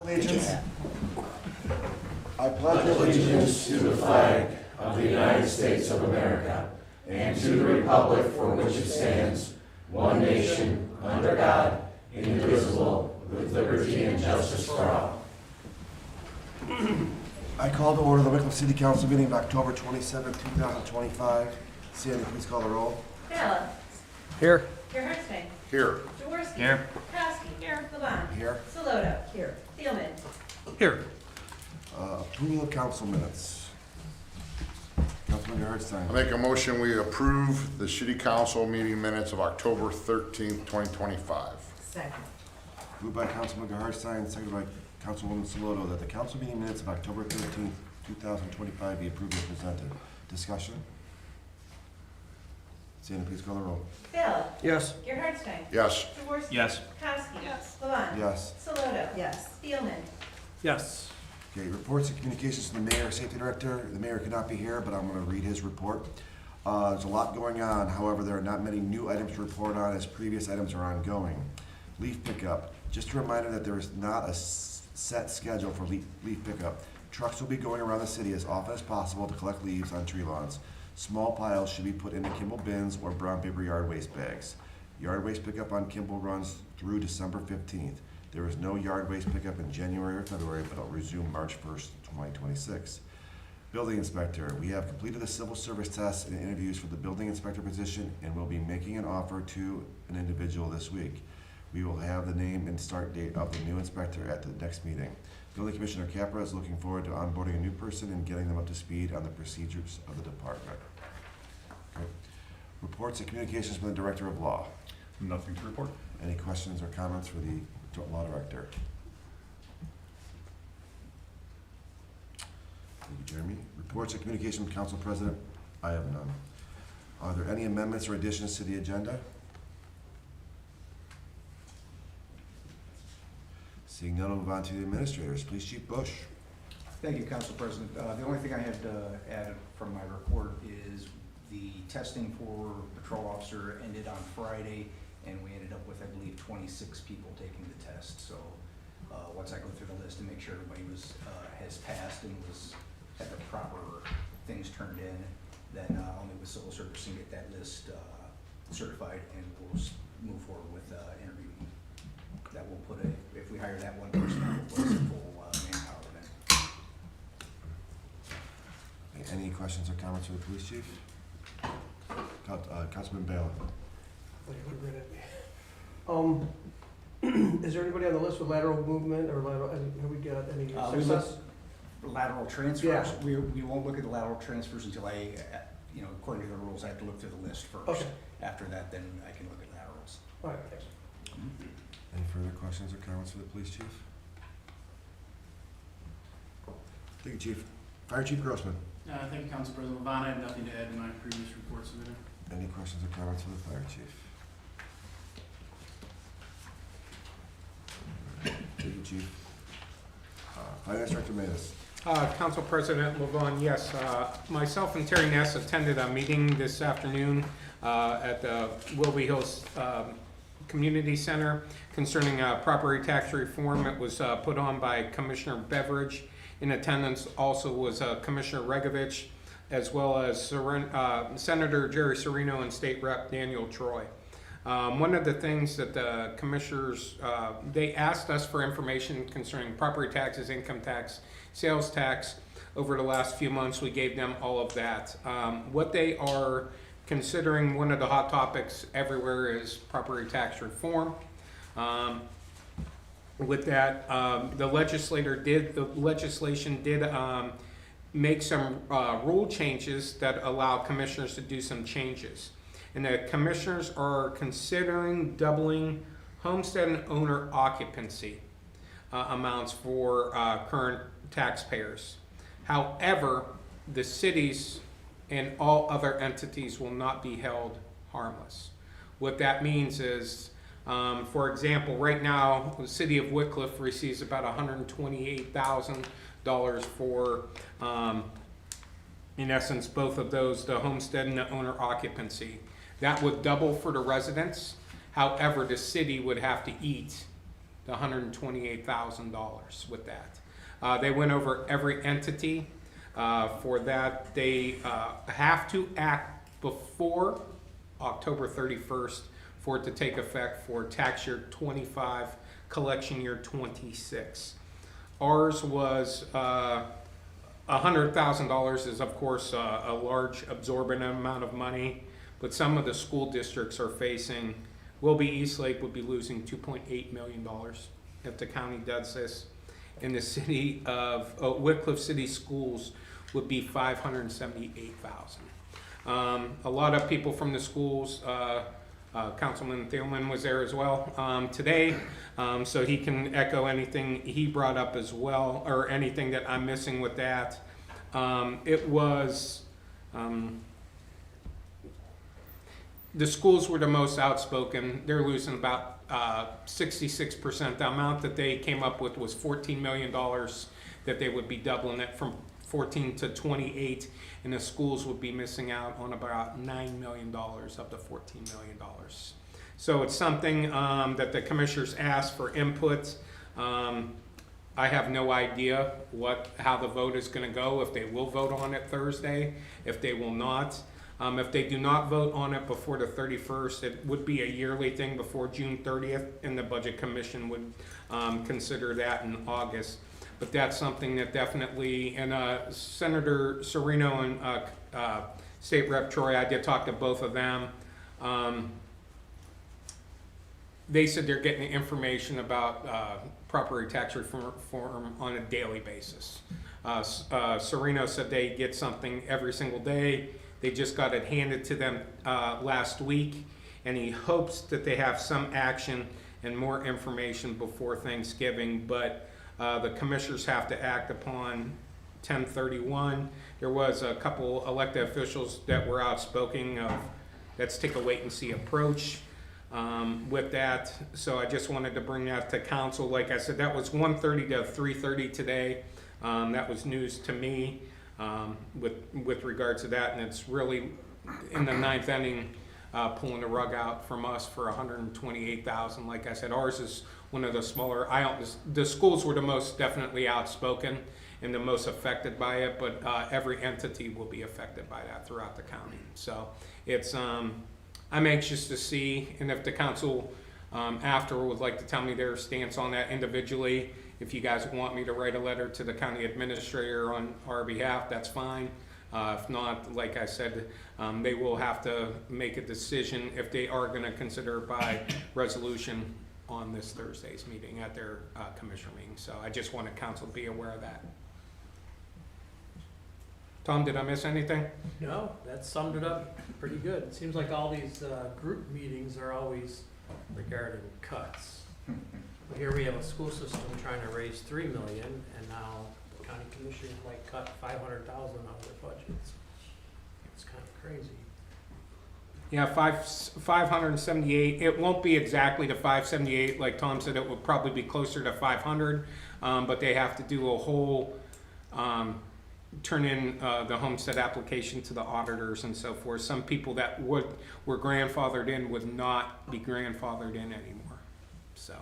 Allegiance. I pledge allegiance to the flag of the United States of America and to the republic for which it stands, one nation, under God, indivisible, with liberty and justice for all. I call to order the Wickliffe City Council meeting of October 27, 2025. Sandy, please call the roll. Bella. Here. Gerhardstein. Here. Jaworski. Here. Kowski. Here. Levon. Here. Saloto. Here. Thielman. Here. Approval of council minutes. Councilman I Gerhardstein. make a motion we approve the city council meeting minutes of October 13th, 2025. Second. Moved by Councilman Gerhardstein, seconded by Councilwoman Saloto, that the council meeting minutes of October 13th, 2025 be approved as presented. Discussion? Sandy, please call the roll. Bella. Yes. Gerhardstein. Yes. Jaworski. Yes. Kowski. Yes. Levon. Yes. Saloto. Yes. Thielman. Yes. Okay, reports and communications from the mayor, safety director. The mayor could not be here, but I'm going to read his report. There's a lot going on. However, there are not many new items to report on as previous items are ongoing. Leaf pickup. Just a reminder that there is not a set schedule for leaf pickup. Trucks will be going around the city as often as possible to collect leaves on tree lawns. Small piles should be put into Kimball bins or brown paper yard waste bags. Yard waste pickup on Kimball runs through December 15th. There is no yard waste pickup in January or February, but it'll resume March 1st, 2026. Building inspector. We have completed the civil service tests and interviews for the building inspector position and will be making an offer to an individual this week. We will have the name and start date of the new inspector at the next meeting. Building Commissioner Capra is looking forward to onboarding a new person and getting them up to speed on the procedures of the department. Okay. Reports and communications from the Director of Law. Nothing to report. Any questions or comments for the Law Director? Thank you, Jeremy. Reports and communications from Council President. I have none. Are there any amendments or additions to the agenda? Seeing none, we'll move on to the administrators. Police Chief Bush. Thank you, Council President. The only thing I had added from my report is the testing for patrol officer ended on Friday, and we ended up with, I believe, 26 people taking the test. So once I go through the list to make sure everybody has passed and had the proper things turned in, then I'll meet with civil service and get that list certified, and we'll move forward with interviewing. That will put if we hire that one person, that will put us at full manpower then. Okay, any questions or comments for the Police Chief? Councilman Bala. Is there anybody on the list with lateral movement or lateral, have we got any success? Lateral transfers, Yeah. we won't look at the lateral transfers until according to the rules, I have to look through the list first. Okay. After that, then I can look at laterals. All right, thanks. Any further questions or comments for the Police Chief? Thank you, Chief. Fire Chief Grossman. Thank you, Council President Levon. I have nothing to add to my previous report submitted. Any questions or comments for the Fire Chief? Thank you, Chief. Finance Director Manis. Council President Levon, yes, myself and Terry Ness attended a meeting this afternoon at the Wilby Hills Community Center concerning property tax reform. It was put on by Commissioner Beveridge. In attendance also was Commissioner Regovich, as well as Senator Jerry Serino and State Rep Daniel Troy. One of the things that the commissioners, they asked us for information concerning property taxes, income tax, sales tax. Over the last few months, we gave them all of that. What they are considering, one of the hot topics everywhere is property tax reform. With that, the legislation did make some rule changes that allow commissioners to do some changes. And the commissioners are considering doubling homestead and owner occupancy amounts for current taxpayers. However, the cities and all other entities will not be held harmless. What that means is, for example, right now, the city of Wickliffe receives about $128,000 for, in essence, both of those, the homestead and the owner occupancy. That would double for the residents. However, the city would have to eat the $128,000 with that. They went over every entity. For that, they have to act before October 31st for it to take effect for tax year 25, collection year 26. Ours was $100,000 is of course a large absorbent amount of money, but some of the school districts are facing, Eastlake would be losing $2.8 million if the county does this. In the city of Wickliffe City Schools would be $578,000. A lot of people from the schools, Councilman Thielman was there as well today, so he can echo anything he brought up as well, or anything that I'm missing with that. It was, the schools were the most outspoken. They're losing about 66%. The amount that they came up with was $14 million, that they would be doubling it from 14 to 28, and the schools would be missing out on about $9 million of the $14 million. So it's something that the commissioners asked for input. I have no idea how the vote is going to go, if they will vote on it Thursday, if they will not. If they do not vote on it before the 31st, it would be a yearly thing before June 30th, and the Budget Commission would consider that in August. But that's something that definitely, and Senator Serino and State Rep Troy, I did talk to both of them. They said they're getting information about property tax reform on a daily basis. Serino said they get something every single day. They just got it handed to them last week, and he hopes that they have some action and more information before Thanksgiving, but the commissioners have to act upon 10/31. There was a couple elected officials that were outspoken of, let's take a wait and see approach with that. So I just wanted to bring that to council. Like I said, that was 1:30 to 3:30 today. That was news to me with regards to that, and it's really in the ninth inning, pulling the rug out from us for $128,000. Like I said, ours is one of the smaller. The schools were the most definitely outspoken and the most affected by it, but every entity will be affected by that throughout the county. So it's I'm anxious to see, and if the council after would like to tell me their stance on that individually. If you guys want me to write a letter to the county administrator on our behalf, that's fine. If not, like I said, they will have to make a decision if they are going to consider by resolution on this Thursday's meeting at their commissioner meeting. So I just wanted council to be aware of that. Tom, did I miss anything? No, that summed it up pretty good. It seems like all these group meetings are always regarding cuts. Here we have a school system trying to raise $3 million, and now the county commissioners might cut $500,000 out of their budgets. It's kind of crazy. Yeah, 578. It won't be exactly to 578. Like Tom said, it would probably be closer to 500. But they have to do a whole turn in the homestead application to the auditors and so forth. Some people that were grandfathered in would not be grandfathered in anymore. So.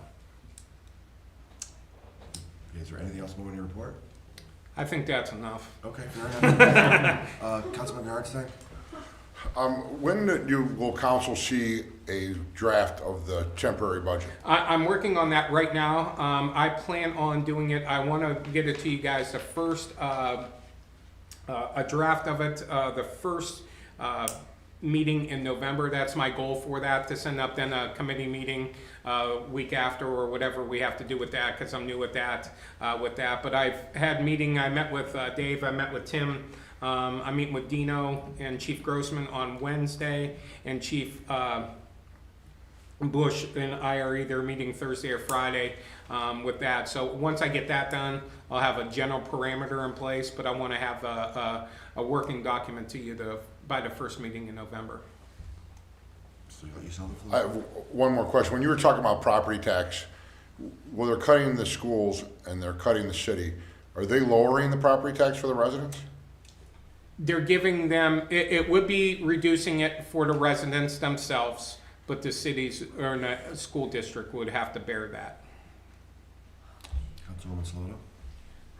Is there anything else more in your report? I think that's enough. Okay, fair enough. Councilman Garrett, When will council see a draft of the temporary budget? I'm working on that right now. I plan on doing it. I want to get it to you guys the first, a draft of it, the first meeting in November. That's my goal for that, to send up then a committee meeting week after or whatever we have to do with that, because I'm new with that. But I've had meeting. I met with Dave. I met with Tim. I'm meeting with Dino and Chief Grossman on Wednesday, and Chief Bush and I are either meeting Thursday or Friday with that. So once I get that done, I'll have a general parameter in place, but I want to have a working document to you by the first meeting in November. So you let yourself the I floor. have one more question. When you were talking about property tax, well, they're cutting the schools and they're cutting the city. Are they lowering the property tax for the residents? They're giving them, it would be reducing it for the residents themselves, but the cities or the school district would have to bear that. Councilwoman Saloto?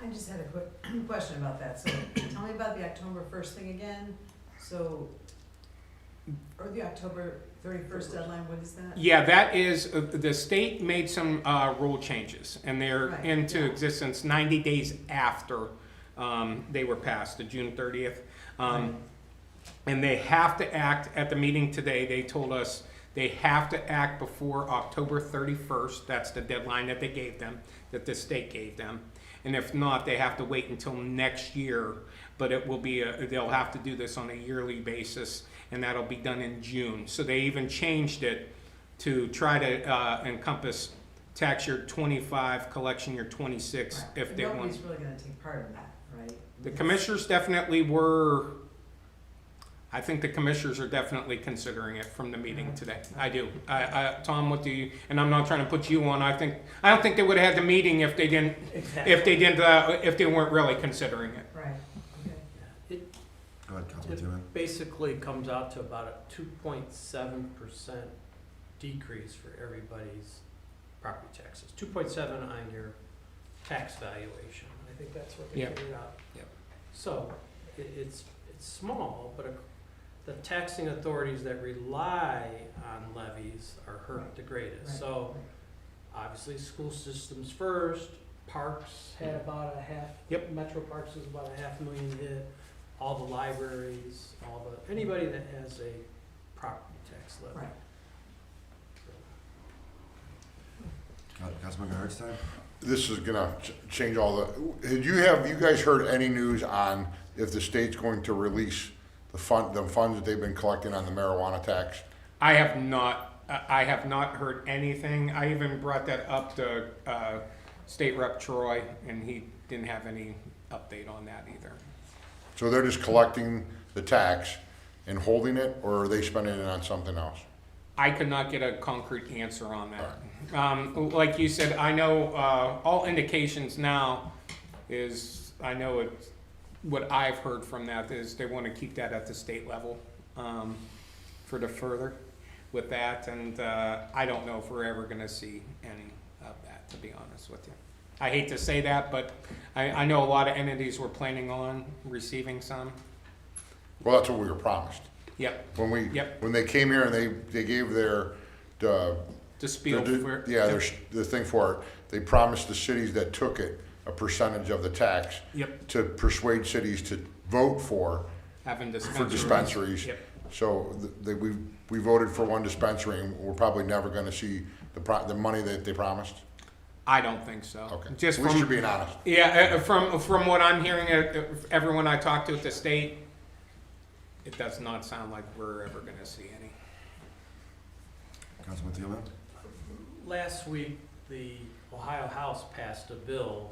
I just had a quick question about that. So tell me about the October 1st thing again. So, or the October 31st deadline, what is that? Yeah, that is, the state made some rule changes, and they're Right, into yeah. existence 90 days after they were passed, the June 30th. Right. And they have to act, at the meeting today, they told us they have to act before October 31st. That's the deadline that they gave them, that the state gave them. And if not, they have to wait until next year, but it will be, they'll have to do this on a yearly basis, and that'll be done in June. So they even changed it to try to encompass tax year 25, collection year 26, Right. if But they want. nobody's really gonna take part in that, right? The commissioners definitely were, I think the commissioners are definitely considering it from the meeting today. I do. Tom, what do you, and I'm not trying to put you on, I don't think they would have had the meeting if they didn't, if they weren't really considering it. Right, okay. It, Go ahead, Councilman it Tillman. basically comes out to about a 2.7% decrease for everybody's property taxes. 2.7 on your tax valuation. I think that's what they Yep. figured out. Yep. So it's small, but the taxing authorities that rely on levies are hurt the greatest. Right, So right. obviously, school systems first. Parks had about a half. Yep. Metro Parks was about a $500,000 hit. All the libraries, anybody that has a property tax levy. Right. Councilman Gertstein? This is gonna change all the, have you guys heard any news on if the state's going to release the funds that they've been collecting on the marijuana tax? I have not heard anything. I even brought that up to State Rep Troy, and he didn't have any update on that either. So they're just collecting the tax and holding it, or are they spending it on something else? I could not get a concrete answer on that. Like you said, I know all indications now is, I know it's, what I've heard from that is they want to keep that at the state level for the further with that, and I don't know if we're ever going to see any of that, to be honest with you. I hate to say that, but I know a lot of entities were planning on receiving some. Well, that's what we were promised. Yep, When they came here and they gave their, to spiel for. the thing for it, they promised the cities that took it a percentage of the tax Yep, to persuade cities to vote for having dispensaries. Yep. So we voted for one dispensary, and we're probably never gonna see the money that they promised? I don't think so. Okay, Just at least you're from, being honest. yeah, from what I'm hearing, everyone I talk to at the state, it does not sound like we're ever gonna see any. Councilman Tillman? Last week, the Ohio House passed a bill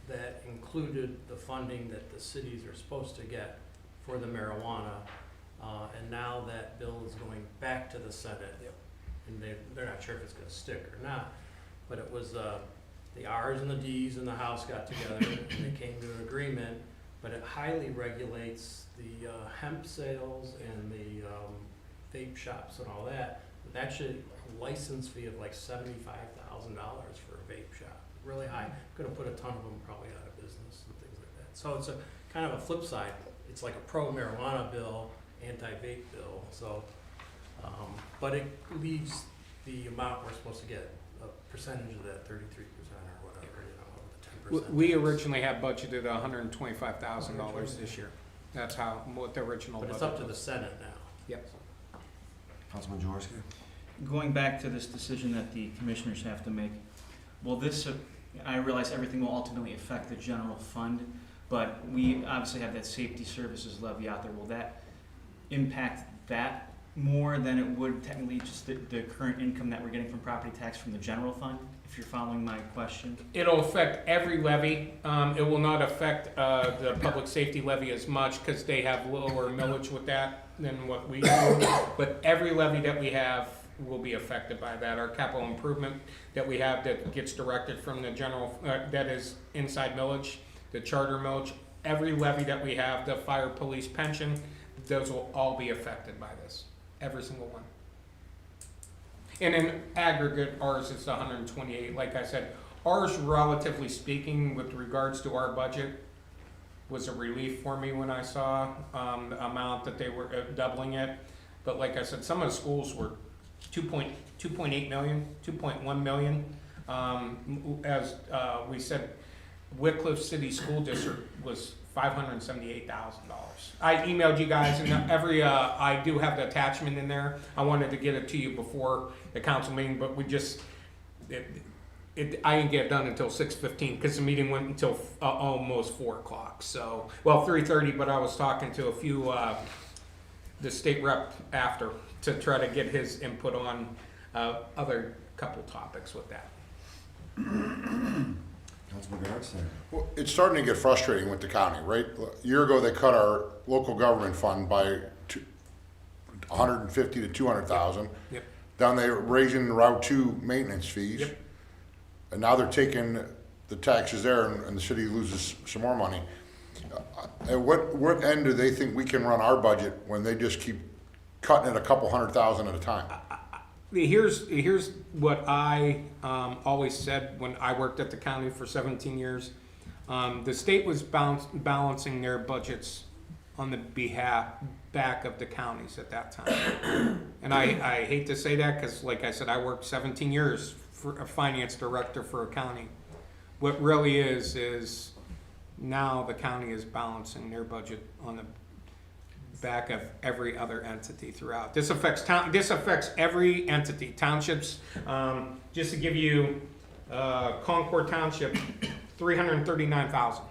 that included the funding that the cities are supposed to get for the marijuana. And now that bill is going back to the Senate. And they're not sure if it's gonna stick or not. But it was, the R's and the D's in the House got together and they came to an agreement. But it highly regulates the hemp sales and the vape shops and all that. With actually a license fee of like $75,000 for a vape shop, really high. Gonna put a ton of them probably out of business and things like that. So it's a kind of a flip side. It's like a pro marijuana bill, anti-vape bill. So, but it leaves the amount we're supposed to get, a percentage of that 33% or whatever, you know, of the 10%. We originally had budgeted $125,000 this year. That's what the original But budget it's up to the was. Senate now. Yep. Councilman Jaworski? Going back to this decision that the commissioners have to make, will this, I realize everything will ultimately affect the general fund, but we obviously have that safety services levy out there. Will that impact that more than it would technically just the current income that we're getting from property tax from the general fund, if you're following my question? It'll affect every levy. It will not affect the public safety levy as much because they have lower millage with that than what we do. But every levy that we have will be affected by that. Our capital improvement that we have that gets directed from the general, that is inside millage, the charter millage, every levy that we have, the fire, police, pension, those will all be affected by this. Every single one. And in aggregate, ours is 128. Like I said, ours, relatively speaking, with regards to our budget, was a relief for me when I saw the amount that they were doubling it. But like I said, some of the schools were 2.8 million, 2.1 million. As we said, Wickliffe City School District was $578,000. I emailed you guys, and I do have the attachment in there. I wanted to get it to you before the council meeting, but we just, I didn't get it done until 6:15 because the meeting went until almost 4 o'clock. So, well, 3:30, but I was talking to a few, the state rep after to try to get his input on other couple topics with that. Councilman Garrett, there. Well, it's starting to get frustrating with the county, right? A year ago, they cut our local government fund by 150 to 200,000. Yep. Down they raising Route 2 maintenance fees. Yep. And now they're taking the taxes there, and the city loses some more money. At what end do they think we can run our budget when they just keep cutting it a couple $100,000 at a time? Here's what I always said when I worked at the county for 17 years. The state was balancing their budgets on the back of the counties at that time. And I hate to say that because, like I said, I worked 17 years for a finance director for a county. What really is now the county is balancing their budget on the back of every other entity throughout. This affects every entity, townships. Just to give you, Concord Township, 339,000.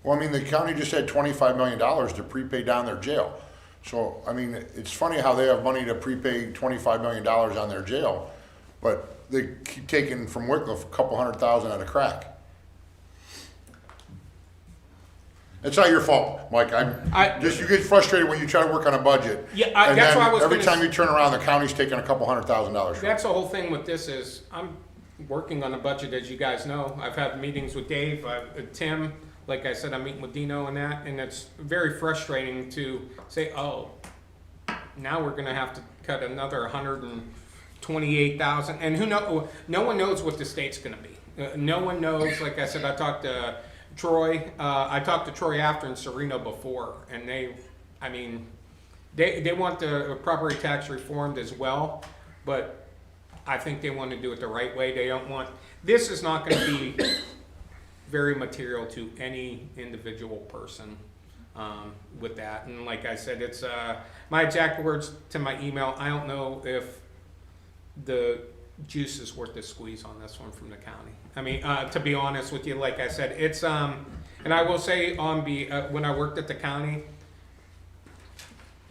Well, I mean, the county just had $25 million to prepay down their jail. So, I mean, it's funny how they have money to prepay $25 million on their jail, but they keep taking from Wickliffe a couple $100,000 at a crack. It's not your fault, Mike. You get frustrated when you try to work on a budget. Yeah, and that's then why I was every gonna time you turn around, the county's taking a couple $100,000 from it. That's the whole thing with this is, I'm working on a budget, as you guys know. I've had meetings with Dave, Tim, like I said, I'm meeting with Dino and that, and it's very frustrating to say, oh, now we're gonna have to cut another 128,000, and no one knows what the state's gonna be. No one knows. Like I said, I talked to Troy. I talked to Troy after and Sereno before, and they want the property tax reformed as well, but I think they want to do it the right way. They don't want, this is not going to be very material to any individual person with that. And like I said, it's my exact words to my email. I don't know if the juice is worth the squeeze on this one from the county. I mean, to be honest with you, like I said, it's and I will say when I worked at the county,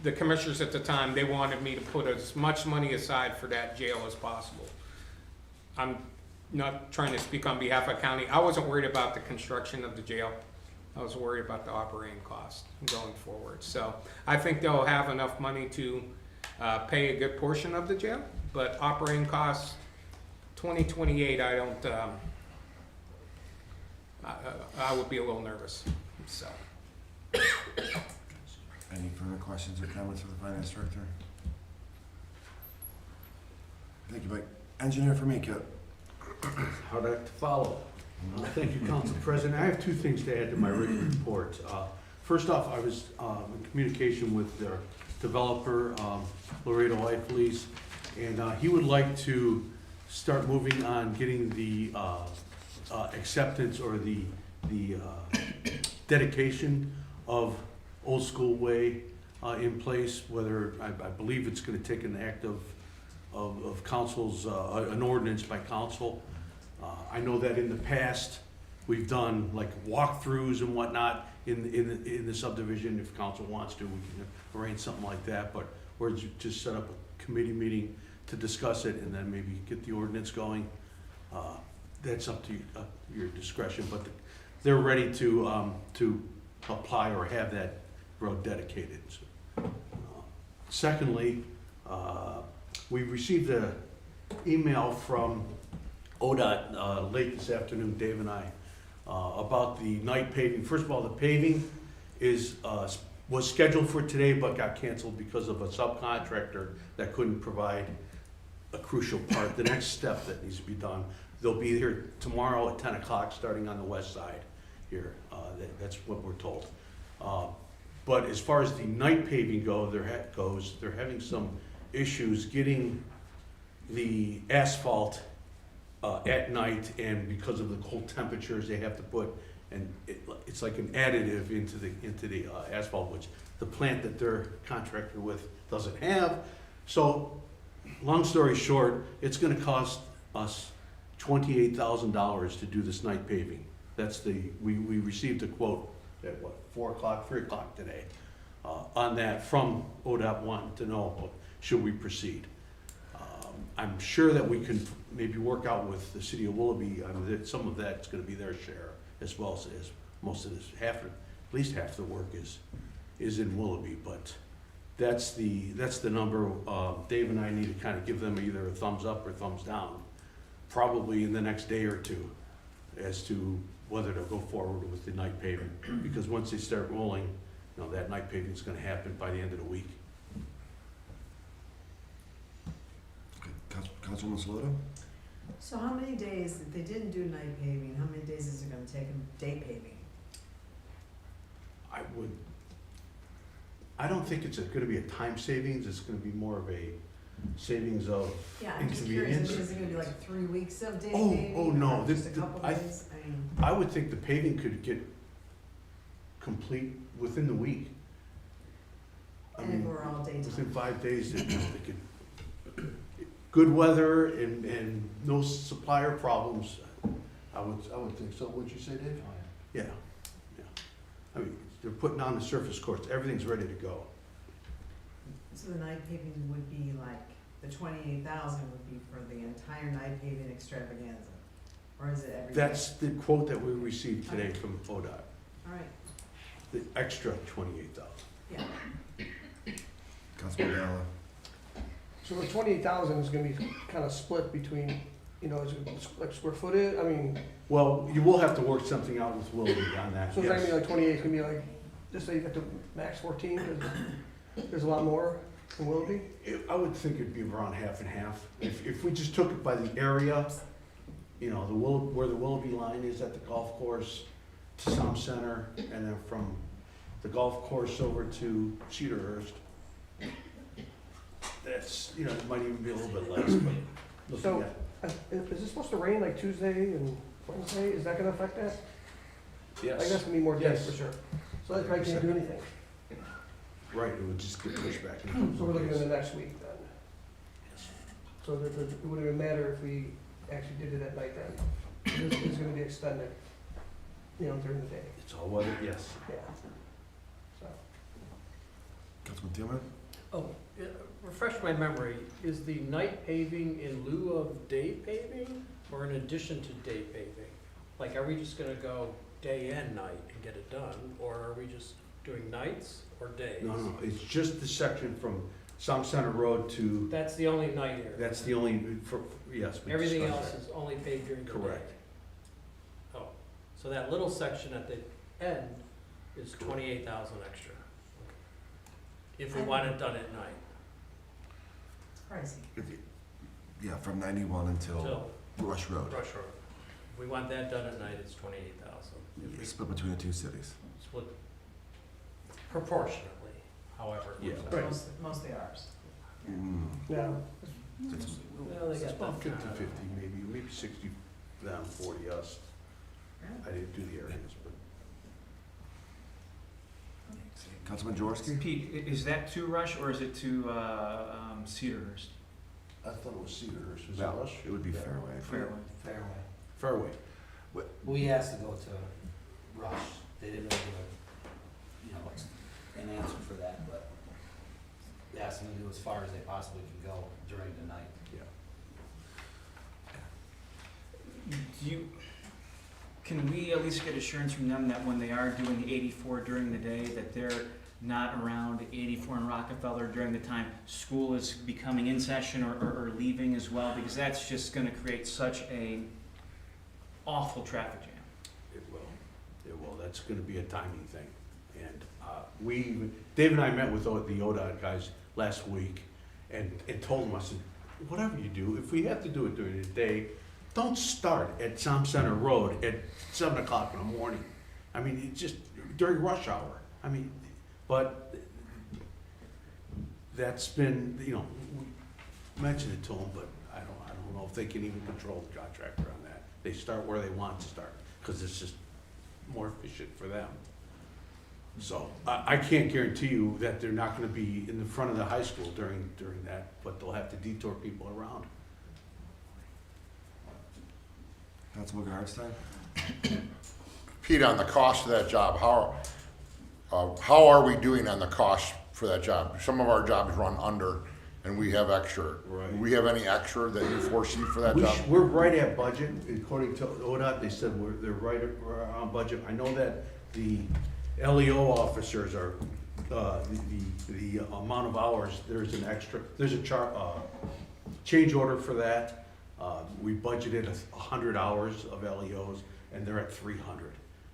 the commissioners at the time, they wanted me to put as much money aside for that jail as possible. I'm not trying to speak on behalf of county. I wasn't worried about the construction of the jail. I was worried about the operating cost going forward. So I think they'll have enough money to pay a good portion of the jail, but operating costs, 2028, I don't, I would be a little nervous, so. Any further questions or comments for the finance director? Thank you, Mike. Engineer Formica. How'd I follow? Thank you, Council President. I have two things to add to my written report. First off, I was in communication with their developer, Laredo Wickliffe, and he would like to start moving on getting the acceptance or the dedication of Old School Way in place, whether, I believe it's gonna take an act of council's, an ordinance by council. I know that in the past, we've done like walkthroughs and whatnot in the subdivision. If council wants to, we can arrange something like that, but we're just set up a committee meeting to discuss it and then maybe get the ordinance going. That's up to your discretion, but they're ready to apply or have that road dedicated. Secondly, we received an email from ODOT late this afternoon, Dave and I, about the night paving. First of all, the paving was scheduled for today but got canceled because of a subcontractor that couldn't provide a crucial part. The next step that needs to be done, They'll be here tomorrow at 10 o'clock, starting on the west side here. That's what we're told. But as far as the night paving goes, they're having some issues getting the asphalt at night, and because of the cold temperatures, they have to put, and it's like an additive into the asphalt, which the plant that they're contracted with doesn't have. So, long story short, it's gonna cost us $28,000 to do this night paving. We received a quote at 4 o'clock, 3 o'clock today, on that from ODOT 1 to know, should we proceed? I'm sure that we can maybe work out with the city of Willoughby, that some of that's gonna be their share, as well as most of this, at least half the work is in Willoughby, but that's the number. Dave and I need to kind of give them either a thumbs up or thumbs down, probably in the next day or two, as to whether to go forward with the night paving, because once they start rolling, that night paving is gonna happen by the end of the week. Councilwoman Saloto? So how many days, if they didn't do night paving, how many days is it gonna take them day paving? I don't think it's gonna be a time savings, it's gonna be more of a savings of Yeah, I'm just curious, inconvenience. is it gonna be like 3 weeks of day Oh, paving? oh, no, or this- just a couple I- days? I mean, I would think the paving could get complete within the week. I and if mean, we're all within daytime? 5 days, they could, good weather and no supplier problems, I would think so, would you say, Dave? Yeah, yeah. I mean, they're putting on the surface course, everything's ready to go. So the night paving would be like, the 28,000 would be for the entire night paving extravaganza? Or is it every day? That's the quote that we received today from ODOT, All right, the extra 28,000. yeah. Councilman Ayala? So the 28,000 is gonna be kind of split between, is it like square footage, I mean, Well, you will have to work something out with Willoughby on that, so it's not gonna be yes. like 28, it's gonna be like, just say you got to max 14, because there's a lot more in Willoughby? I would think it'd be around half and half. If we just took it by the area, where the Willoughby line is at the golf course to Sound Center, and then from the golf course over to Cedarhurst, that's, it might even be a little bit less, but looking So- at, Is this supposed to rain like Tuesday and Wednesday, is that gonna affect that? I guess yes, it's gonna be more days Yes. for sure, so that probably can't do anything, right, it would just get pushed back. so we're looking at the next week then. So it wouldn't even matter if we actually did it at night then, it's gonna be extended, during the day, It's all weather, yes. yeah. So, Councilman Thielman? Oh, refresh my memory, is the night paving in lieu of day paving or in addition to day paving? Like, are we just gonna go day and night and get it done, or are we just doing nights or days? No, it's just the section from Sound Center Road to, That's the only night area? that's the only, yes. we Everything discussed else that. is only paved during the day? Correct. Oh, so that little section at the end is Correct. 28,000 extra? If we want it done at night? Pricey. Yeah, from 91 until Till Rush Road. Rush Road. If we want that done at night, it's 28,000. If we Split between the two cities. split proportionately, however. it Yeah. works out. Right. Mostly ours. Mm. now, It's- Well, they It's got about that kind of- 50/50, maybe 60 them, 40 us. I didn't do the areas, but. Councilman Jaworski? Pete, is that to Rush or is it to Cedarhurst? I thought it was Cedarhurst, was it No, Rush? it would be Fairway. Fairway. Fairway. We asked to go to Rush. They didn't really give an answer for that, but they asked them to do as far as they possibly can go during the night. Can we at least get assurance from them that when they are doing the 84 during the day, that they're not around 84 in Rockefeller during the time school is becoming in session or leaving as well? Because that's just gonna create such a awful traffic jam. It will, that's gonna be a timing thing. And Dave and I met with the ODOT guys last week and told them, I said, whatever you do, if we have to do it during the day, don't start at Tom Center Road at 7 o'clock in the morning. I mean, it's just during rush hour. I mean, but that's been, you know, we mentioned it to them, but I don't know if they can even control the contractor on that. They start where they want to start, because it's just more efficient for them. So I can't guarantee you that they're not gonna be in the front of the high school during that, but they'll have to detour people around. Councilman Hartstein? Pete, on the cost of that job, how are we doing on the cost for that job? Some of our jobs run under, and we have extra. Right. Do we have any extra that you foresee for that job? We're right at budget, according to ODOT, they said they're right on budget. I know that the LEO officers are, the amount of hours, there's a change order for that. We budgeted 100 hours of LEOs, and they're at 300.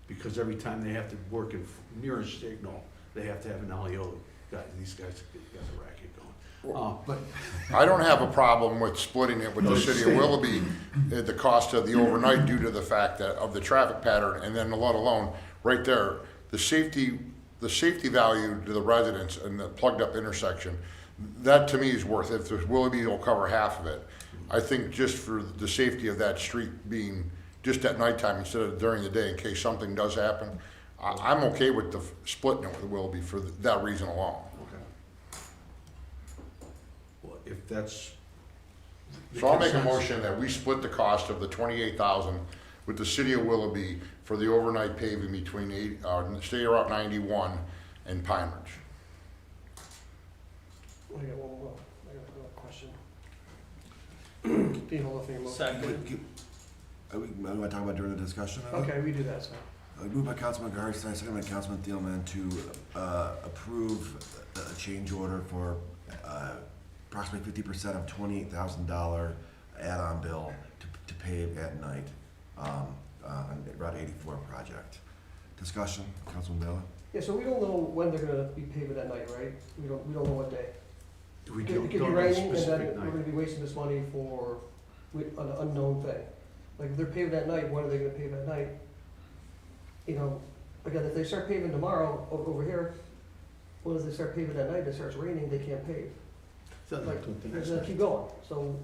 Because every time they have to work in near a signal, they have to have an LEO. These guys got a racket going. But I don't have a problem with splitting it with the city of Willoughby at the cost of the overnight due to the fact that of the traffic pattern, and then let alone, right there, the safety value to the residents and the plugged up intersection, that to me is worth it. If Willoughby will cover half of it. I think just for the safety of that street being just at nighttime instead of during the day in case something does happen, I'm okay with the splitting it with Willoughby for that reason alone. okay. Well, if that's. the So I'll make a consensus- motion that we split the cost of the 28,000 with the city of Willoughby for the overnight paving between State Route 91 and Pine Ridge. I got one question. Can you hold on for your motion? Second. We want to talk about during the discussion of it? Okay, we do that, so. Moved by Councilman Hartstein, second by Councilman Thielman to approve a change order for approximately 50% of $28,000 add-on bill to pave at night on Route 84 project. Discussion, Councilman Bailey? Yeah, so we don't know when they're gonna be paving that night, right? We don't know what day. We It could don't be know the raining, and then specific we're night. gonna be wasting this money for an unknown thing. Like, if they're paving at night, when are they gonna pave at night? You know, again, if they start paving tomorrow over here, well, if they start paving at night, it starts raining, they can't pave. So, Like, they're gonna keep going, so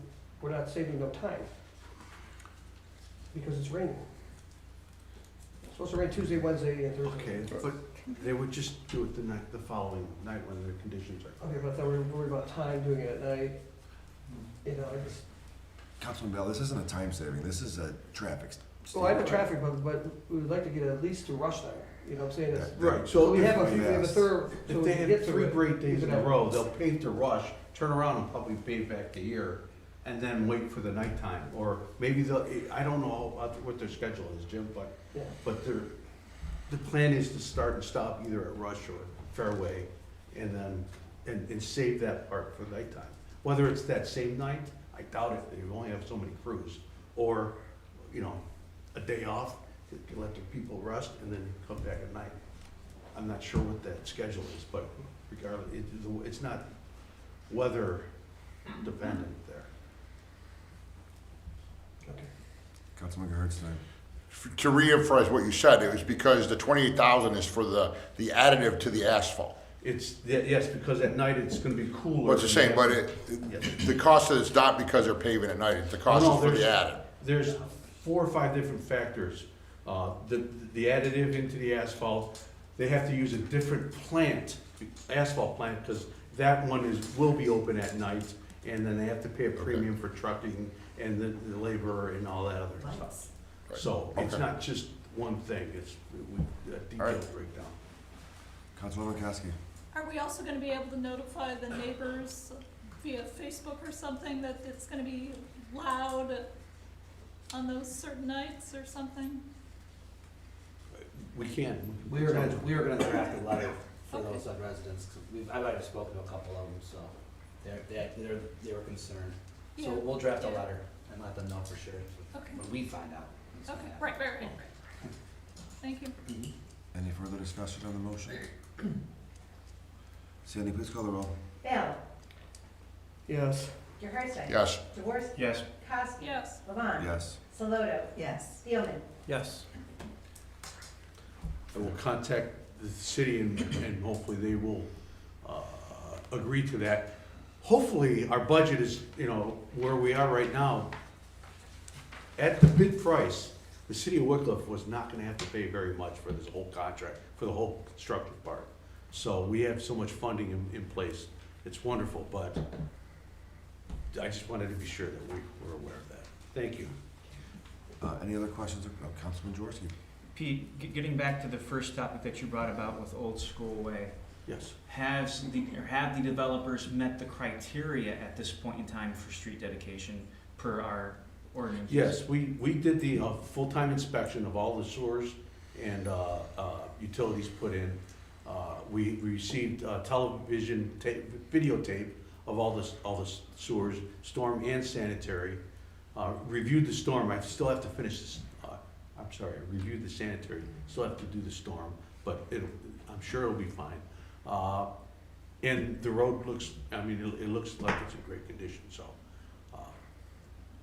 we're not saving no time. Because it's raining. It's supposed to rain Tuesday, Wednesday, and Thursday. Okay, but they would just do it the following night when their conditions are. Okay, but then we're worried about time doing it at night. You know, I just, Councilman Bell, this isn't a time saving, this is a traffic. well, I know traffic, but we would like to get at least to rush time, you know what I'm saying? It's- Right, So so we have a if, few, we have a third, so if we they can have get to 3 it. great days in we a could row, they'll pave to rush, turn around and probably pave back to here, and then wait for the nighttime, or maybe they'll, I don't know what their schedule is, Jim, Yeah, but the plan is to start and stop either at Rush or Fairway, and then, and save that part for nighttime. Whether it's that same night, I doubt it, they only have so many crews, or, you know, a day off, to let the people rest, and then come back at night. I'm not sure what that schedule is, but regardless, it's not weather dependent there. okay. Councilman Hartstein. To reemphasize what you said, it was because the 28,000 is for the additive to the asphalt. Yes, because at night it's gonna be cooler. What's the same, but the cost of it's not because they're paving at night, the cost is for the additive. There's 4 or 5 different factors. The additive into the asphalt, they have to use a different plant, asphalt plant, because that one will be open at night, and then they have to pay a premium for trucking and the labor and all that other stuff. Right. So it's Okay. not just one thing, it's a All detailed right. breakdown. Councilwoman Kowski. Are we also gonna be able to notify the neighbors via Facebook or something that it's gonna be loud on those certain nights or something? We can. We were gonna draft a letter for Okay. those residents, 'cause I've already spoken to a couple of them, so they were concerned. So Yeah. we'll draft a Yeah. letter and let them know for sure, Okay, when we find out. okay, right. Thank you. Any further discussion on the motion? Sandy, please call the roll. Bell. Yes. Gerhardstein. Yes. Jaworski. Yes. Kowski. Yes. Levon. Yes. Saloto. Yes. Spielman. Yes. I will contact the city and hopefully they will agree to that. Hopefully, our budget is, where we are right now. At the bid price, the city of Wickliffe was not gonna have to pay very much for this whole contract, for the whole construction part. So we have so much funding in place. It's wonderful, but I just wanted to be sure that we were aware of that. Thank you. Any other questions of Councilman Jaworski? Pete, getting back to the first topic that you brought about with Old School Way, Yes. have the developers met the criteria at this point in time for street dedication per our ordinance? Yes, we did the full-time inspection of all the sewers and utilities put in. We received television videotape of all the sewers, storm and sanitary. Reviewed the storm, I still have to finish this, I reviewed the sanitary, still have to do the storm, but I'm sure it'll be fine. And the road looks, it looks like it's in great condition, so.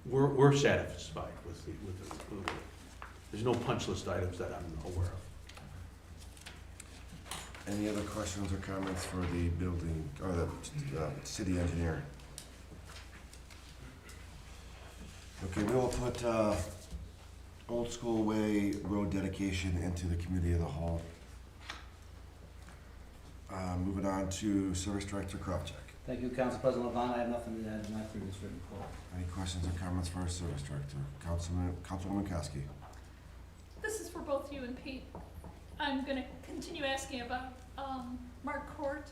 We're satisfied with the work. There's no punch list items that I'm aware of. Any other questions or comments for the building, or the city engineer? Okay, we will put Old School Way road dedication into the committee of the whole. Moving on to Service Director Kravchuk. Thank you, Council President Levon. I have nothing to add to my previous written report. Any questions or comments for our Service Director? Councilwoman Kowski. This is for both you and Pete. I'm gonna continue asking about Mark Court.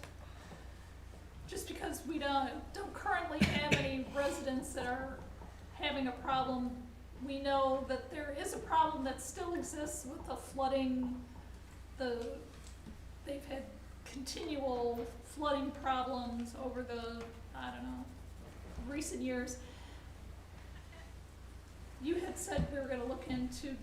Just because we don't currently have any residents that are having a problem. We know that there is a problem that still exists with the flooding. They've had continual flooding problems over the, recent years. You had said we were gonna look into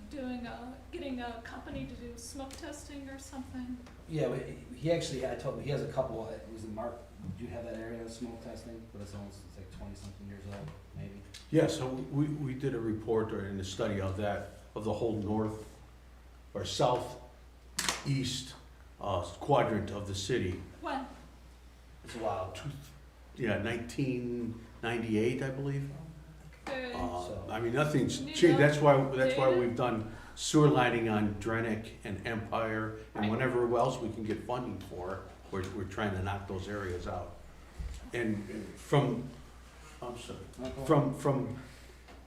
getting a company to do smoke testing or something. Yeah, he actually, I told him, he has a couple, was it Mark, do you have that area of smoke testing? But it's almost, it's like 20-something years old, maybe. Yeah, so we did a report and a study of that, of the whole north or southeast quadrant of the city. When? It's a while. Yeah, 1998, I believe. Okay. Nothing's Need changed. That's why data? we've done sewer lining on Drenick and Empire and Right. whenever else we can get funding for, we're trying to knock those areas out. And from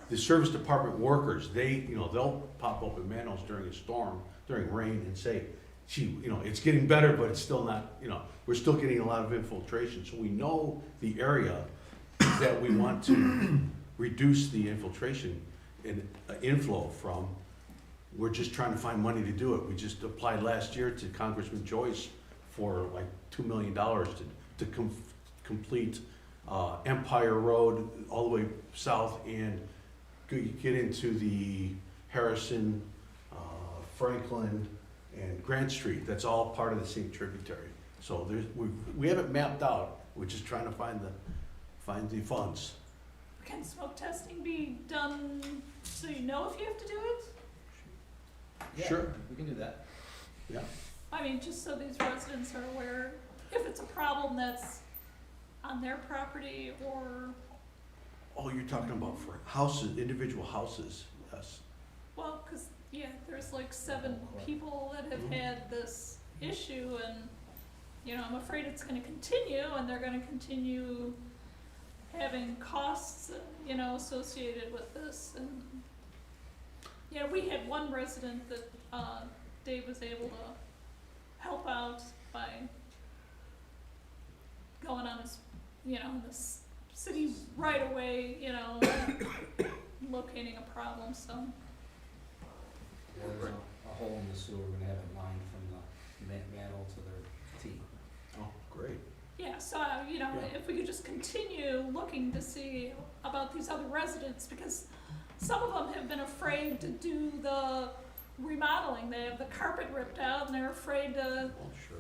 the service department workers, they'll pop open manholes during a storm, during rain and say, gee, it's getting better, but it's still not, we're still getting a lot of infiltration. So we know the area that we want to reduce the infiltration and inflow from. We're just trying to find money to do it. We just applied last year to Congressman Joyce for like $2 million to complete Empire Road all the way south and get into the Harrison, Franklin, and Grant Street. That's all part of the same tributary. So we have it mapped out. We're just trying to find the funds. Can smoke testing be done so you know if you have to do it? Yeah, Sure. we can do that. Yeah. Just so these residents are aware, if it's a problem that's on their property or, Oh, you're talking about for houses, individual houses, yes. well, cause there's like 7 people that have had this issue and, I'm afraid it's gonna continue and they're gonna continue having costs, associated with this and, we had one resident that, Dave was able to help out by going on his, in this city right away, locating a problem, so. There's a hole in the sewer, we're gonna have it lined from the manhole to their T. Oh, great. Yeah, so, if we could just continue looking to see about these other residents, because some of them have been afraid to do the remodeling. They have the carpet ripped out and they're afraid to, Oh, sure.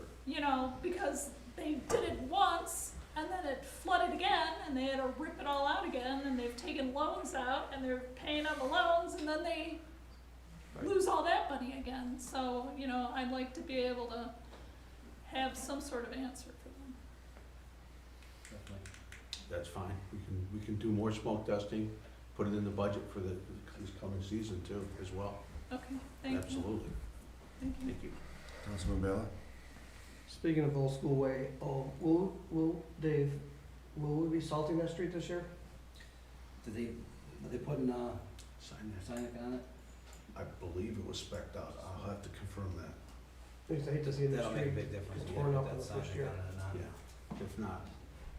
because they did it once and then it flooded again and they had to rip it all out again, and they've taken loans out, and they're paying on the loans, and then they lose all that money again. So, you know, I'd like to be able to have some sort of answer for them. Definitely. That's fine. We can do more smoke testing, put it in the budget for this coming season too, as well. Okay, thank you. Absolutely. Thank you. Thank you. Councilman Bailey? Speaking of Old School Way, Dave, will we be salting that street this year? Are they putting, Sign that. sign on it? I believe it was spec'd out. I'll have to confirm that. I hate to see the That'll make a street. big difference. It's if you torn put up that in the sign first back year. on it or not. Yeah. If not,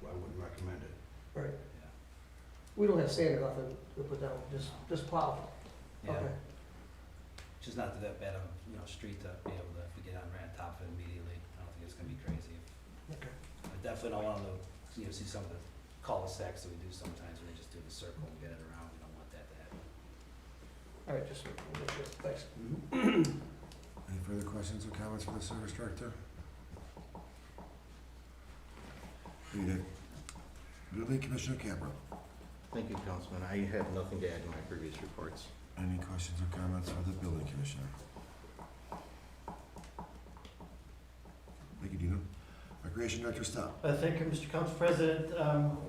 I wouldn't recommend it. Right. Yeah. We don't have sand or nothing to put down, just plow. Yeah. Okay. Just not that bad of, street to be able to, if we get on right on top of it immediately, I don't think it's gonna be crazy. Okay. I definitely don't want to, see some of the cul-de-sacs that we do sometimes where they just do the circle and get it around. We don't want that to happen. All right, just, thanks. Any further questions or comments for the service director? Building Commissioner Capra. Thank you, Councilman. I have nothing to add to my previous reports. Any questions or comments for the building commissioner? Thank you, Dino. Recreation Director, stop. Thank you, Mr. Council President.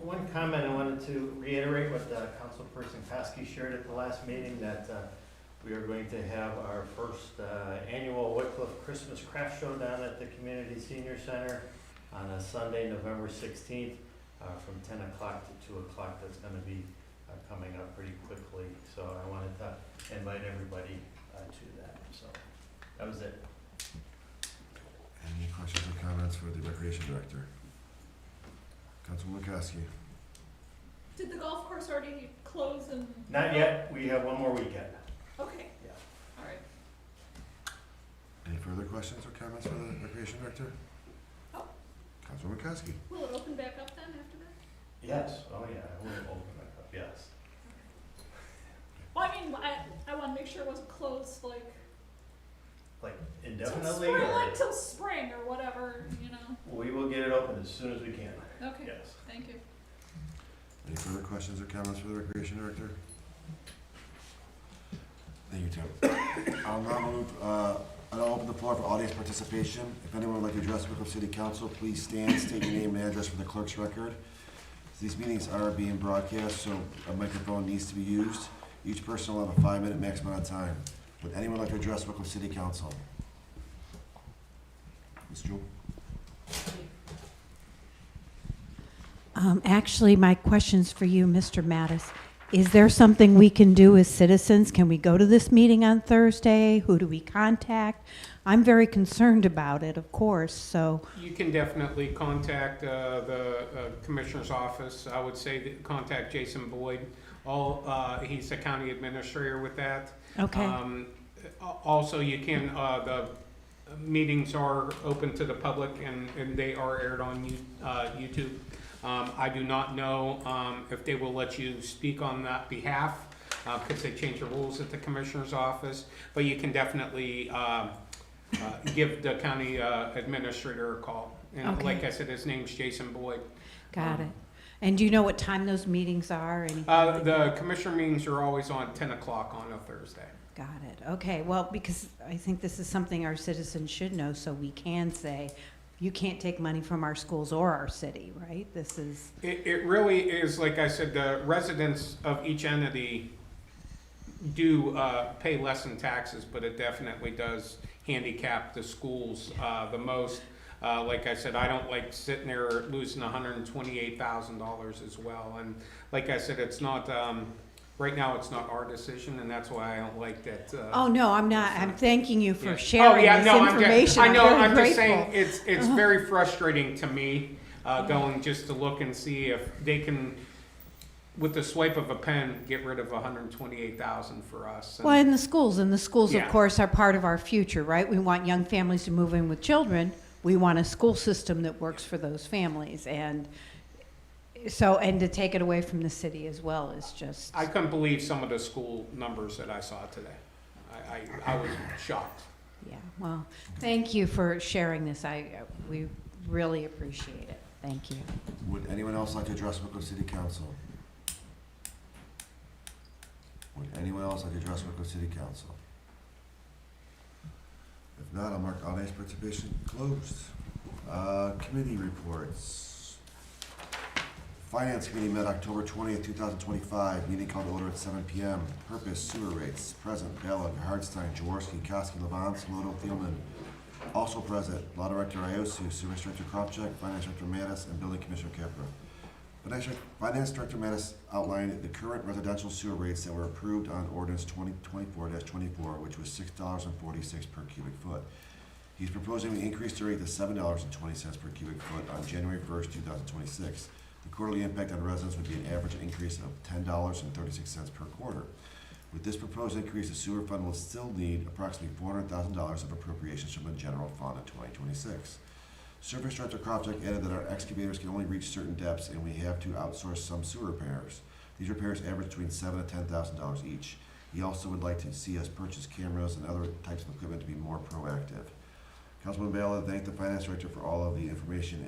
One comment I wanted to reiterate what Councilperson Koski shared at the last meeting, that we are going to have our first annual Wickliffe Christmas Craft Show down at the Community Senior Center on a Sunday, November 16th, from 10 o'clock to 2 o'clock. That's going to be coming up pretty quickly. So I wanted to invite everybody to that. So that was it. Any questions or comments for the Recreation Director? Councilwoman Koski. Did the golf course already close and? Not yet. We have one more weekend. Okay. Yeah. All right. Any further questions or comments for the Recreation Director? Oh. Councilwoman Koski. Will it open back up then after that? Yes. Oh, yeah. We'll open it up. Yes. Well, I mean, I want to make sure it wasn't closed like Like till indefinitely, spring, or like till spring or whatever, you know. we will get it open as soon as we can. Okay. Yes. Thank you. Any further questions or comments for the Recreation Director? Thank you, Tim. I'll now move, I'll open the floor for audience participation. If anyone would like to address Wickliffe City Council, please stand, state your name and address for the clerk's record. These meetings are being broadcast, so a microphone needs to be used. Each person will have a 5-minute maximum amount of time. Would anyone like to address Wickliffe City Council? Ms. Jewell? Actually, my question's for you, Mr. Mattis. Is there something we can do as citizens? Can we go to this meeting on Thursday? Who do we contact? I'm very concerned about it, of course, so. You can definitely contact the Commissioner's office. I would say that contact Jason Boyd. He's the county administrator with that. Okay. Also, you can, the meetings are open to the public and they are aired on YouTube. I do not know if they will let you speak on that behalf because they change the rules at the Commissioner's office, but you can definitely give the county administrator a call. And Okay. like I said, his name's Jason Boyd. Got it. And do you know what time those meetings are? Anything? The commissioner meetings are always on 10 o'clock on a Thursday. Got it. Okay, well, because I think this is something our citizens should know, so we can say, you can't take money from our schools or our city, right? This is. It really is, like I said, the residents of each entity do pay less in taxes, but it definitely does handicap the schools the most. Like I said, I don't like sitting there losing $128,000 as well. And like I said, it's not, right now it's not our decision, and that's why I don't like that. Oh, no, I'm not. I'm thanking you for Yeah. sharing this information. I know, very I'm just grateful. saying, it's very frustrating to me, going just to look and see if they can, with the swipe of a pen, get rid of $128,000 for us. And- Well, in the schools, of Yeah. course, are part of our future, right? We want young families to move in with children. We want a school system that works for those families, and so, and to take it away from the city as well is just. I couldn't believe some of the school numbers that I saw today. I was shocked. Yeah, well, thank you for sharing this. We really appreciate it. Thank you. Would anyone else like to address Wickliffe City Council? Would anyone else like to address Wickliffe City Council? If not, I'll mark audience participation closed. Committee reports. Finance Committee met October 20th, 2025. Meeting called to order at 7 p.m. Purpose, sewer rates. Present, Bella, Hardstein, Jaworski, Koski, Levon, Saloto, Thielman. Also present, Law Director Iosu, Sewer Director Kropchak, Finance Director Mattis, and Building Commissioner Capra. Finance Director Mattis outlined the current residential sewer rates that were approved on Ordinance 2024, which was $6.40 per cubic foot. He's proposing we increase the rate to $7.20 per cubic foot on January 1st, 2026. The quarterly impact on residents would be an average increase of $10.36 per quarter. With this proposed increase, the sewer fund will still need approximately $400,000 of appropriations from the general fund in 2026. Service Director Kropchak added that our excavators can only reach certain depths and we have to outsource some sewer repairs. These repairs average between $7,000 to $10,000 each. He also would like to see us purchase cameras and other types of equipment to be more proactive. Councilman Bala thanked the Finance Director for all of the information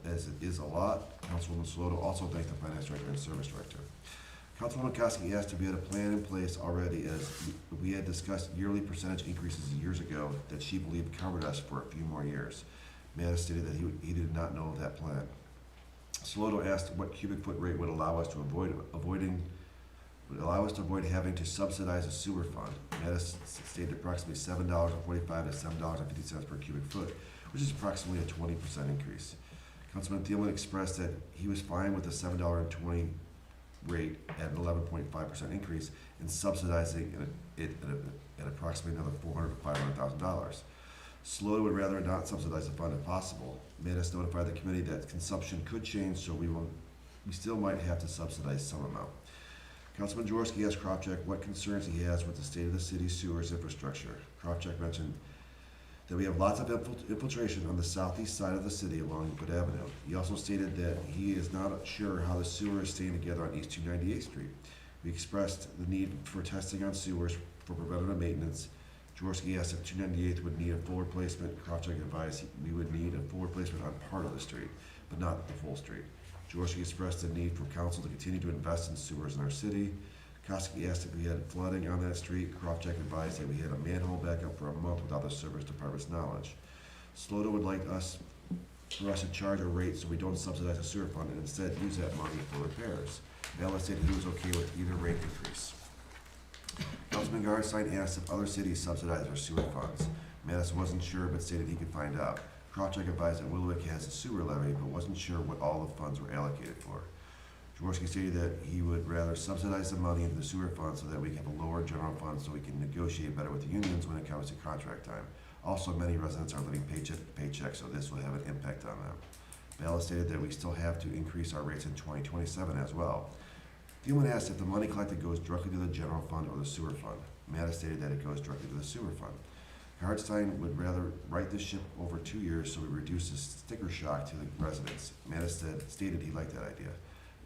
as it is a lot. Councilwoman Saloto also thanked the Finance Director and Service Director. Councilwoman Koski asked if we had a plan in place already, as we had discussed yearly percentage increases years ago that she believed covered us for a few more years. Mattis stated that he did not know of that plan. Saloto asked what cubic foot rate would allow us to avoid having to subsidize a sewer fund. Mattis stated approximately $7.45 to $7.50 per cubic foot, which is approximately a 20% increase. Councilman Thielman expressed that he was fine with the $7.20 rate at an 11.5% increase and subsidizing it at approximately another $400,000 to $500,000. Saloto would rather not subsidize the fund if possible. Mattis notified the committee that consumption could change, so we still might have to subsidize some amount. Councilman Jaworski asked Kropchak what concerns he has with the state of the city's sewers infrastructure. Kropchak mentioned that we have lots of infiltration on the southeast side of the city along Euclid Avenue. He also stated that he is not sure how the sewer is staying together on East 298th Street. We expressed the need for testing on sewers for preventative maintenance. Jaworski asked if 298th would need a full replacement. Kropchak advised we would need a full replacement on part of the street, but not the full street. Jaworski expressed the need for council to continue to invest in sewers in our city. Koski asked if we had flooding on that street. Kropchak advised that we had a manhole backup for a month without the service department's knowledge. Saloto would like for us to charge a rate so we don't subsidize the sewer fund and instead use that money for repairs. Bala stated he was okay with either rate increase. Councilman Garstein asked if other cities subsidize their sewer funds. Mattis wasn't sure but stated he could find out. Kropchak advised that Wickliffe has a sewer levy but wasn't sure what all the funds were allocated for. Jaworski stated that he would rather subsidize the money into the sewer fund so that we can have a lower general fund so we can negotiate better with the unions when it comes to contract time. Also, many residents are living paycheck to paycheck, so this will have an impact on them. Bala stated that we still have to increase our rates in 2027 as well. Thielman asked if the money collected goes directly to the general fund or the sewer fund. Mattis stated that it goes directly to the sewer fund. Hardstein would rather write the ship over 2 years so we reduce the sticker shock to the residents. Mattis stated he liked that idea.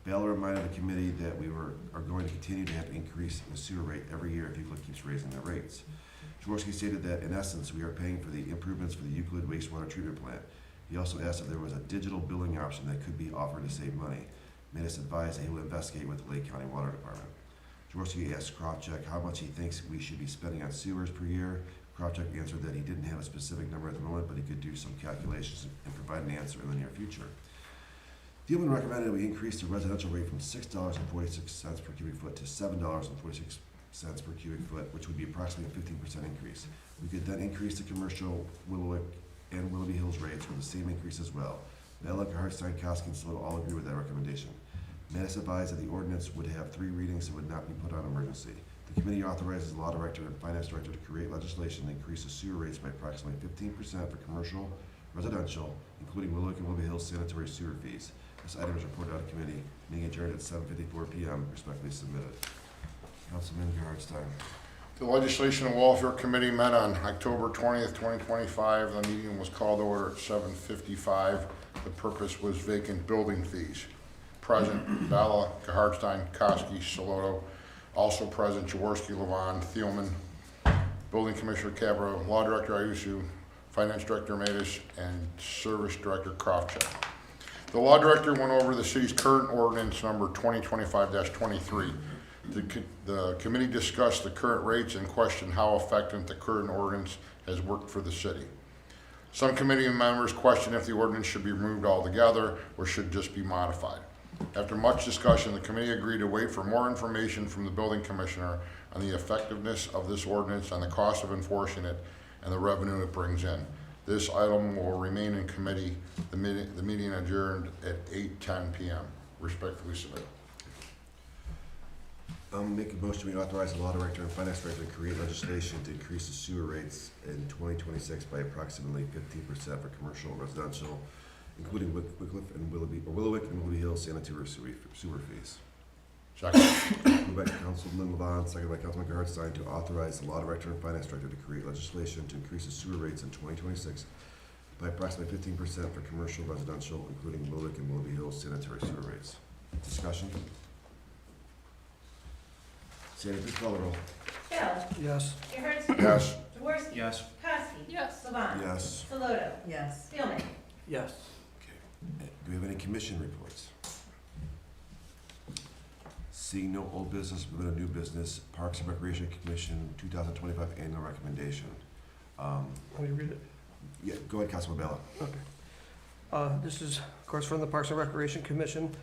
Bala reminded the committee that we are going to continue to have to increase the sewer rate every year if Euclid keeps raising their rates. Jaworski stated that in essence we are paying for the improvements for the Euclid wastewater treatment plant. He also asked if there was a digital billing option that could be offered to save money. Mattis advised that he will investigate with the Lake County Water Department. Jaworski asked Kropchak how much he thinks we should be spending on sewers per year. Kropchak answered that he didn't have a specific number at the moment, but he could do some calculations and provide an answer in the near future. Thielman recommended we increase the residential rate from $6.46 per cubic foot to $7.46 per cubic foot, which would be approximately a 15% increase. We could then increase the commercial Wickliffe and Willoughby Hills rates with the same increase as well. Bala, Hardstein, Koski, and Saloto all agree with that recommendation. Mattis advised that the ordinance would have 3 readings and would not be put on emergency. The committee authorizes the law director and finance director to create legislation to increase the sewer rates by approximately 15% for commercial, residential, including Willoughby and Willoughby Hills sanitary sewer fees. This item is reported out of committee, being adjourned at 7:54 p.m. Respectfully submitted. Councilman Hardstein. The Legislation and Welfare Committee met on October 20th, 2025. The meeting was called to order at 7:55. The purpose was vacant building fees. Present, Bala, Hardstein, Koski, Saloto. Also present, Jaworski, Levon, Thielman, Building Commissioner Capra, Law Director Iosu, Finance Director Mattis, and Service Director Kropchak. The law director went over the city's current ordinance number 2025-23. The committee discussed the current rates and questioned how effective the current ordinance has worked for the city. Some committee members questioned if the ordinance should be removed altogether or should just be modified. After much discussion, the committee agreed to wait for more information from the building commissioner on the effectiveness of this ordinance, on the cost of enforcing it, and the revenue it brings in. This item will remain in committee. The meeting adjourned at 8:10 p.m. Respectfully submitted. Make a motion to authorize the law director and finance director to create legislation to increase the sewer rates in 2026 by approximately 15% for commercial and residential, including Wickliffe and Willowick and Willoughby Hills sanitary sewer fees. Second. Moved by Councilman Levon, seconded by Councilman Gerhardstein, to authorize the law director and finance director to create legislation to increase the sewer rates in 2026 by approximately 15% for commercial, residential, including Willowick and Willoughby Hills sanitary sewer rates. Discussion? Sandy, please call the roll. Hill. Yes. Gerhardstein. Yes. Jaworski. Yes. Kowski. Yes. Levon. Yes. Saloto. Yes. Spielman. Yes. Okay. Do we have any commission reports? Seeing no old business, moving to new business, Parks and Recreation Commission 2025 annual recommendation. Let me read it. Yeah, go ahead, Councilman Bella. Okay. This is, of course, from the Parks and Recreation Commission.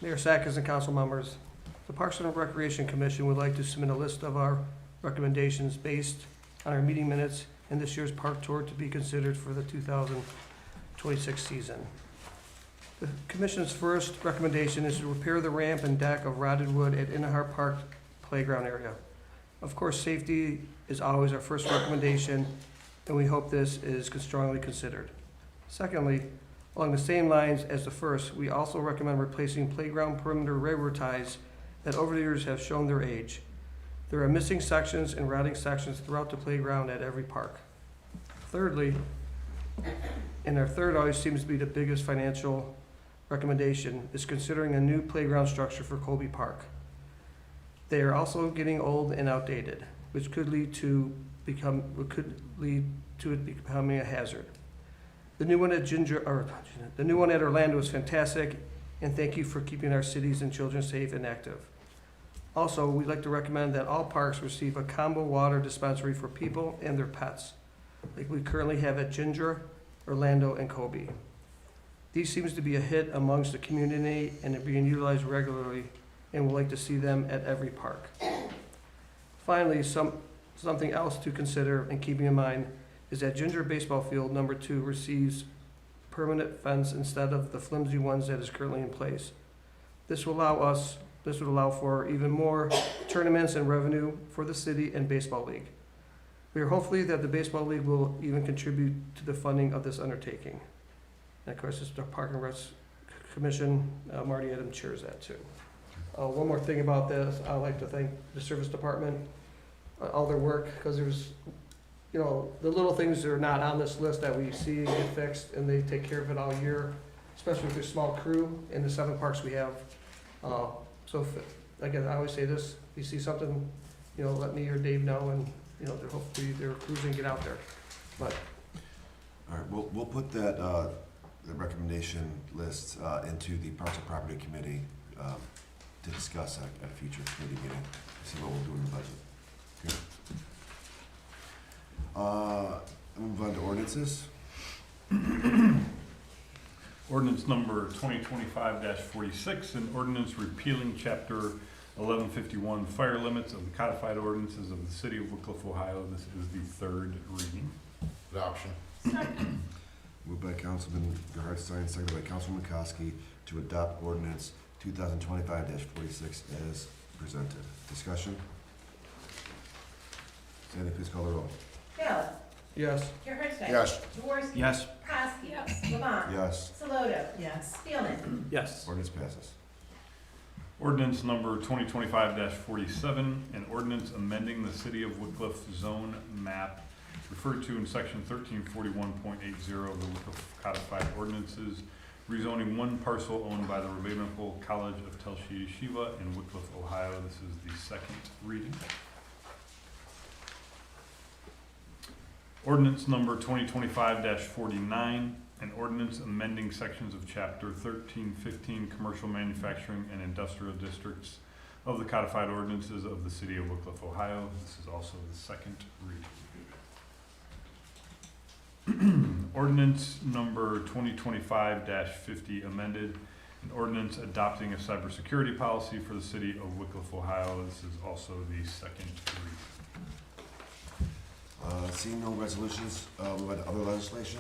Mayor Sackers and council members, the Parks and Recreation Commission would like to submit a list of our recommendations based on our meeting minutes and this year's park tour to be considered for the 2026 season. The commission's first recommendation is to repair the ramp and deck of rotted wood at Innahar Park playground area. Of course, safety is always our first recommendation, and we hope this is strongly considered. Secondly, along the same lines as the first, we also recommend replacing playground perimeter railroad ties that over the years have shown their age. There are missing sections and rotting sections throughout the playground at every park. Thirdly, and our third always seems to be the biggest financial recommendation, is considering a new playground structure for Colby Park. They are also getting old and outdated, which could lead to it becoming a hazard. The new one at Orlando is fantastic, and thank you for keeping our cities and children safe and active. Also, we'd like to recommend that all parks receive a combo water dispensary for people and their pets, like we currently have at Ginger, Orlando, and Colby. These seems to be a hit amongst the community and are being utilized regularly, and we'd like to see them at every park. Finally, something else to consider and keeping in mind is that Ginger Baseball Field number 2 receives permanent fence instead of the flimsy ones that is currently in place. This would allow for even more tournaments and revenue for the city and baseball league. We are hopefully that the baseball league will even contribute to the funding of this undertaking. And of course, it's the Park and Rec Commission, Marty Adams chairs that too. One more thing about this, I'd like to thank the service department, all their work, because there's, the little things that are not on this list that we see get fixed, and they take care of it all year, especially with their small crew in the 7 parks we have. So again, I always say this, if you see something, let me or Dave know, and, hopefully their crews can get out there. But All right, we'll put that, the recommendation list into the Parks and Property Committee to discuss at a future committee meeting, see what we'll do in the budget. Okay. Move on to ordinances. Ordinance number 2025-46, an ordinance repealing chapter 1151 fire limits of the codified ordinances of the city of Wickliffe, Ohio. This is the 3rd reading. Adoption. Moved by Councilman Gerhardstein, seconded by Councilman Kowski to adopt ordinance 2025-46 as presented. Discussion? Sandy, please call the roll. Hill. yes. Gerhardstein. Yes. Jaworski. Yes. Kowski. Yes. Levon. Yes. Saloto. Yes. Spielman. Yes. Ordinance passes. Ordinance number 2025-47, an ordinance amending the city of Wickliffe zone map referred to in section 1341.80 of the Wickliffe codified ordinances, rezoning one parcel owned by the Rabbinical College of Telshi Yeshiva in Wickliffe, Ohio. This is the 2nd reading. Ordinance number 2025-49, An ordinance amending sections of chapter 1315 commercial manufacturing and industrial districts of the codified ordinances of the city of Wickliffe, Ohio. This is also the second reading. Ordinance number 2025-50 amended. An ordinance adopting a cybersecurity policy for the city of Wickliffe, Ohio. This is also the second reading. Seeing no resolutions, we went to other legislation.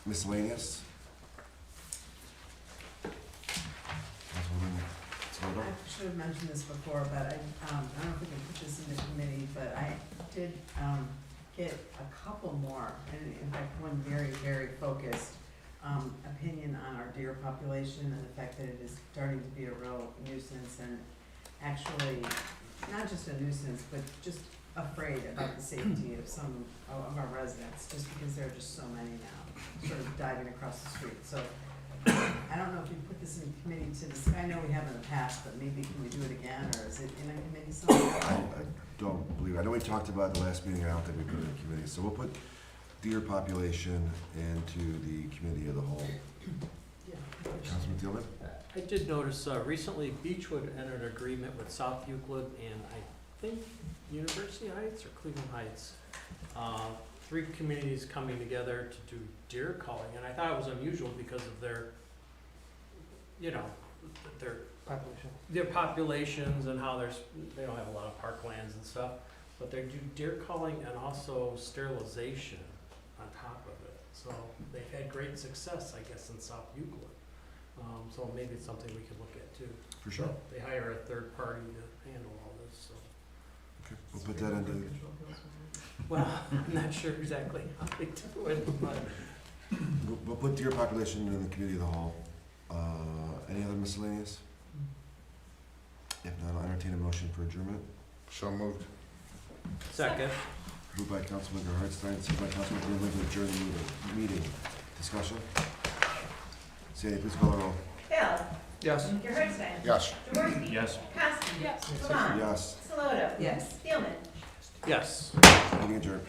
Miscellaneous. Councilwoman Slodo? I should have mentioned this before, but I don't know if we can put this in the committee, but I did, get a couple more, and in fact, one very, very focused, opinion on our deer population and the fact that it is starting to be a real nuisance and actually, not just a nuisance, but just afraid about the safety of some of our residents, just because there are just so many now, sort of diving across the street. So I don't know if you put this in committee to discuss. I know we have in the past, but maybe can we do it again, or is it in a committee somewhere? I don't believe, I know we talked about it the last meeting, I don't think we put it in committee, so we'll put deer population into the committee of the whole. Councilman Thielman? I did notice recently Beechwood entered an agreement with South Euclid and I think University Heights or Cleveland Heights. 3 communities coming together to do deer calling, and I thought it was unusual because of their, you know, their populations and how they don't have a lot of parklands and stuff, but they do deer calling and also sterilization on top of it. So they've had great success, I guess, in South Euclid. So maybe it's something we could look at too. For sure. They hire a third party to handle all this, so. Okay, we'll put that into, Well, I'm not sure exactly how they do it, but. we'll put deer population in the committee of the whole. Any other miscellaneous? If not, I'll entertain a motion for adjournment. So moved. Second. Moved by Councilmember Hartstein, second by Councilmember Thielman to adjourn the meeting. Discussion? Sandy, please call the roll. Bill. Yes. Gerhardstein. Yes. Jaworski. Yes. Kowski. Yes. Levon. Yes. Saloto. Yes. Thielman. Yes. Meeting adjourned.